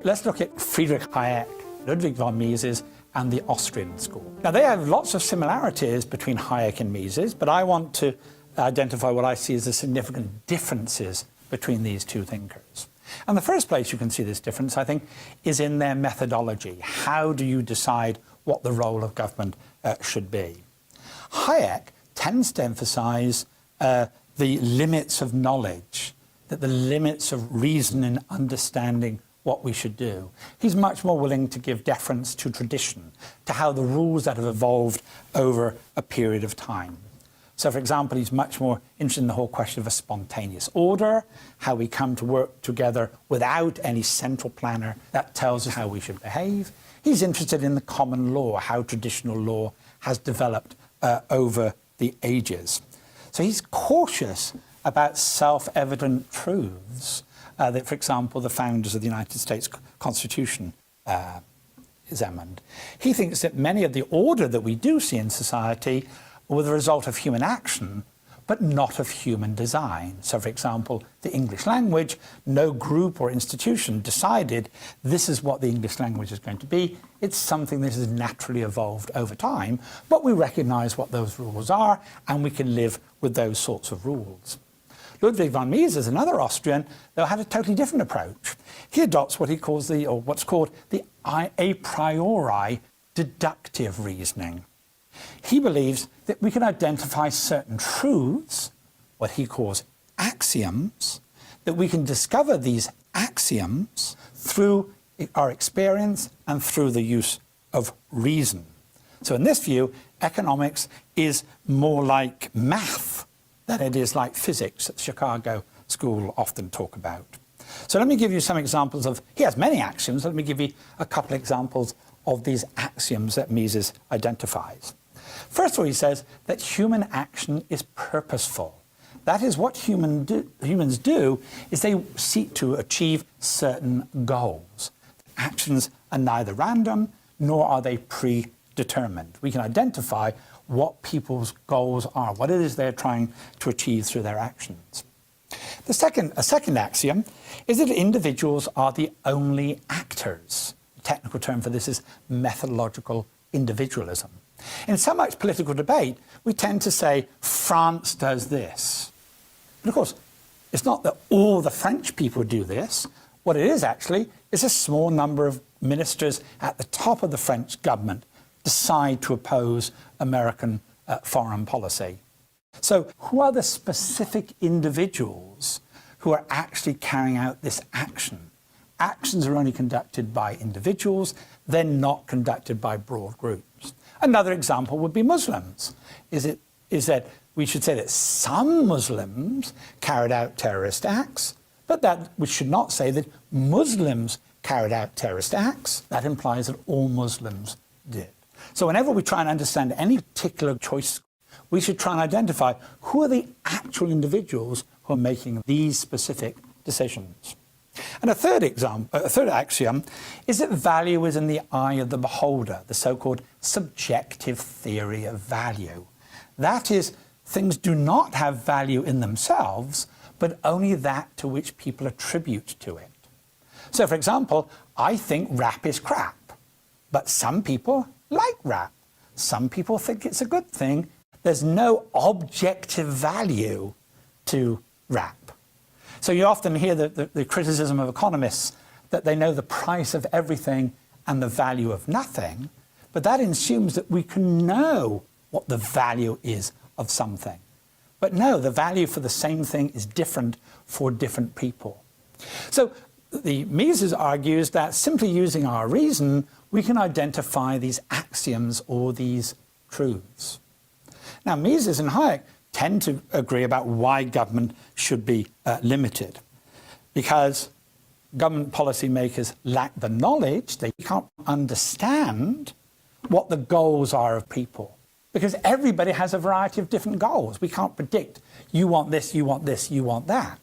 Let's look at Friedrich Hayek, Ludwig von Mises, and the Austrian school. Now, they have lots of similarities between Hayek and Mises, but I want to identify what I see as the significant differences between these two thinkers. And the first place you can see this difference, I think, is in their methodology. How do you decide what the role of government should be? Hayek tends to emphasize the limits of knowledge, that the limits of reason and understanding what we should do. He's much more willing to give deference to tradition, to how the rules that have evolved over a period of time. So, for example, he's much more interested in the whole question of a spontaneous order, how we come to work together without any central planner that tells us how we should behave. He's interested in the common law, how traditional law has developed over the ages. So he's cautious about self-evident truths that, for example, the founders of the United States Constitution examined. He thinks that many of the order that we do see in society were the result of human action, but not of human design. So, for example, the English language, no group or institution decided this is what the English language is going to be. It's something that has naturally evolved over time, but we recognize what those rules are, and we can live with those sorts of rules. Ludwig von Mises, another Austrian, though, had a totally different approach. He adopts what he calls what's called the a priori deductive reasoning. He believes that we can identify certain truths, what he calls axioms, that we can discover these axioms through our experience and through the use of reason. So in this view, economics is more like math than it is like physics that the Chicago School often talk about. So let me give you some examples of, he has many axioms, let me give you a couple examples of these axioms that Mises identifies. First of all, he says that human action is purposeful. That is, what humans do is they seek to achieve certain goals. Actions are neither random nor are they predetermined. We can identify what people's goals are, what it is they're trying to achieve through their actions. A second axiom is that individuals are the only actors. The technical term for this is methodological individualism. In so much political debate, we tend to say, France does this. But of course, it's not that all the French people do this. What it is actually is a small number of ministers at the top of the French government decide to oppose American foreign policy. So who are the specific individuals who are actually carrying out this action? Actions are only conducted by individuals, they're not conducted by broad groups. Another example would be Muslims. Is that we should say that some Muslims carried out terrorist acts, but that we should not say that Muslims carried out terrorist acts. That implies that all Muslims did. So whenever we try and understand any particular choice, we should try and identify who are the actual individuals who are making these specific decisions. And a third axiom is that value is in the eye of the beholder, the so-called subjective theory of value. That is, things do not have value in themselves, but only that to which people attribute to it. So, for example, I think rap is crap, but some people like rap. Some people think it's a good thing. There's no objective value to rap. So you often hear the criticism of economists that they know the price of everything and the value of nothing, but that assumes that we can know what the value is of something. But no, the value for the same thing is different for different people. So Mises argues that simply using our reason, we can identify these axioms or these truths. Now, Mises and Hayek tend to agree about why government should be limited. Because government policymakers lack the knowledge, they can't understand what the goals are of people. Because everybody has a variety of different goals. We can't predict, you want this, you want this, you want that.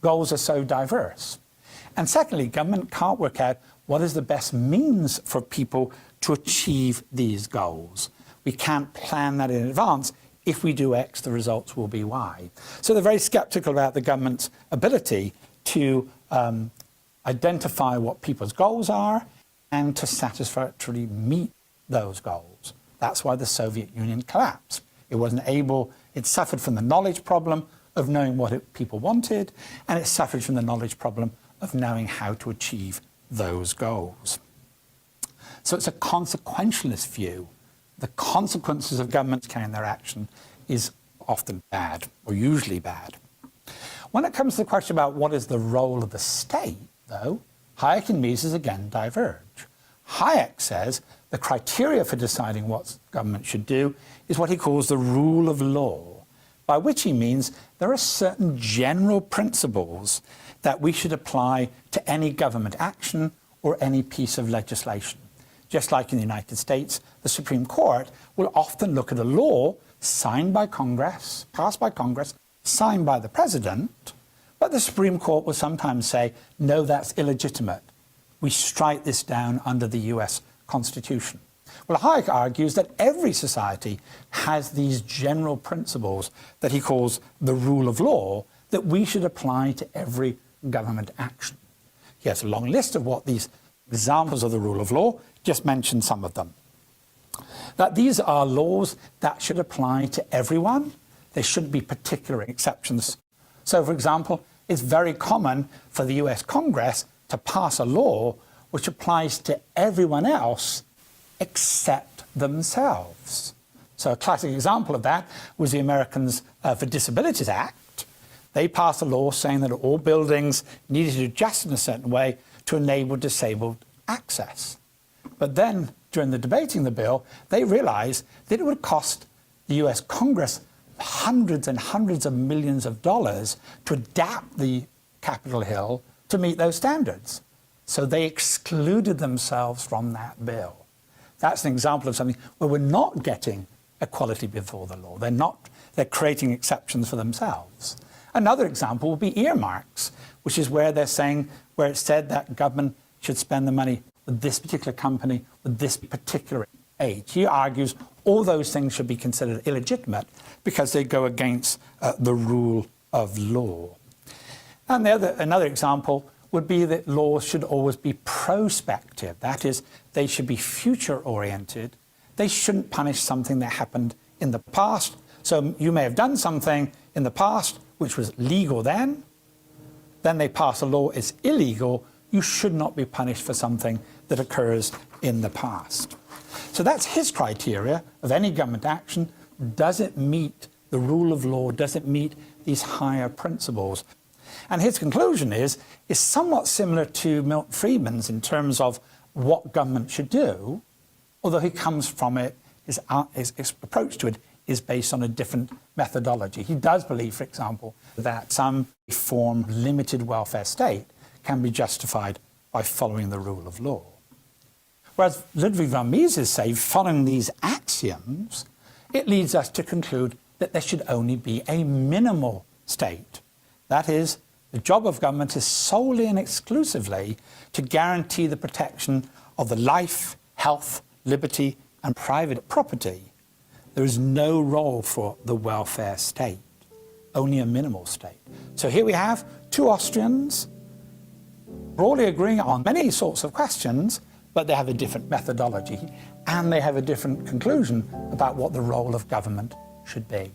Goals are so diverse. And secondly, government can't work out what is the best means for people to achieve these goals. We can't plan that in advance. If we do X, the results will be Y. So they're very skeptical about the government's ability to identify what people's goals are, and to satisfactorily meet those goals. That's why the Soviet Union collapsed. It suffered from the knowledge problem of knowing what people wanted, and it suffered from the knowledge problem of knowing how to achieve those goals. So it's a consequentialist view. The consequences of governments carrying their action is often bad, or usually bad. When it comes to the question about what is the role of the state, though, Hayek and Mises again diverge. Hayek says the criteria for deciding what government should do is what he calls the rule of law, by which he means there are certain general principles that we should apply to any government action or any piece of legislation. Just like in the United States, the Supreme Court will often look at a law signed by Congress, passed by Congress, signed by the President, but the Supreme Court will sometimes say, no, that's illegitimate. We strike this down under the US Constitution. Well, Hayek argues that every society has these general principles that he calls the rule of law that we should apply to every government action. He has a long list of what these examples of the rule of law, just mention some of them. That these are laws that should apply to everyone. There shouldn't be particular exceptions. So, for example, it's very common for the US Congress to pass a law which applies to everyone else except themselves. So a classic example of that was the Americans for Disabilities Act. They passed a law saying that all buildings needed to adjust in a certain way to enable disabled access. But then, during the debating the bill, they realized that it would cost the US Congress hundreds and hundreds of millions of dollars to adapt the Capitol Hill to meet those standards. So they excluded themselves from that bill. That's an example of something where we're not getting equality before the law. They're creating exceptions for themselves. Another example would be earmarks, which is where they're saying, where it's said that government should spend the money with this particular company, with this particular age. He argues all those things should be considered illegitimate because they go against the rule of law. And another example would be that laws should always be prospective. That is, they should be future-oriented. They shouldn't punish something that happened in the past. So you may have done something in the past which was legal then they pass a law, it's illegal. You should not be punished for something that occurs in the past. So that's his criteria of any government action. Does it meet the rule of law? Does it meet these higher principles? And his conclusion is somewhat similar to Milton Friedman's in terms of what government should do, although he comes from it, his approach to it is based on a different methodology. He does believe, for example, that some form of limited welfare state can be justified by following the rule of law. Whereas Ludwig von Mises says, following these axioms, it leads us to conclude that there should only be a minimal state. That is, the job of government is solely and exclusively to guarantee the protection of the life, health, liberty, and private property. There is no role for the welfare state, only a minimal state. So here we have two Austrians broadly agreeing on many sorts of questions, but they have a different methodology and they have a different conclusion about what the role of government should be.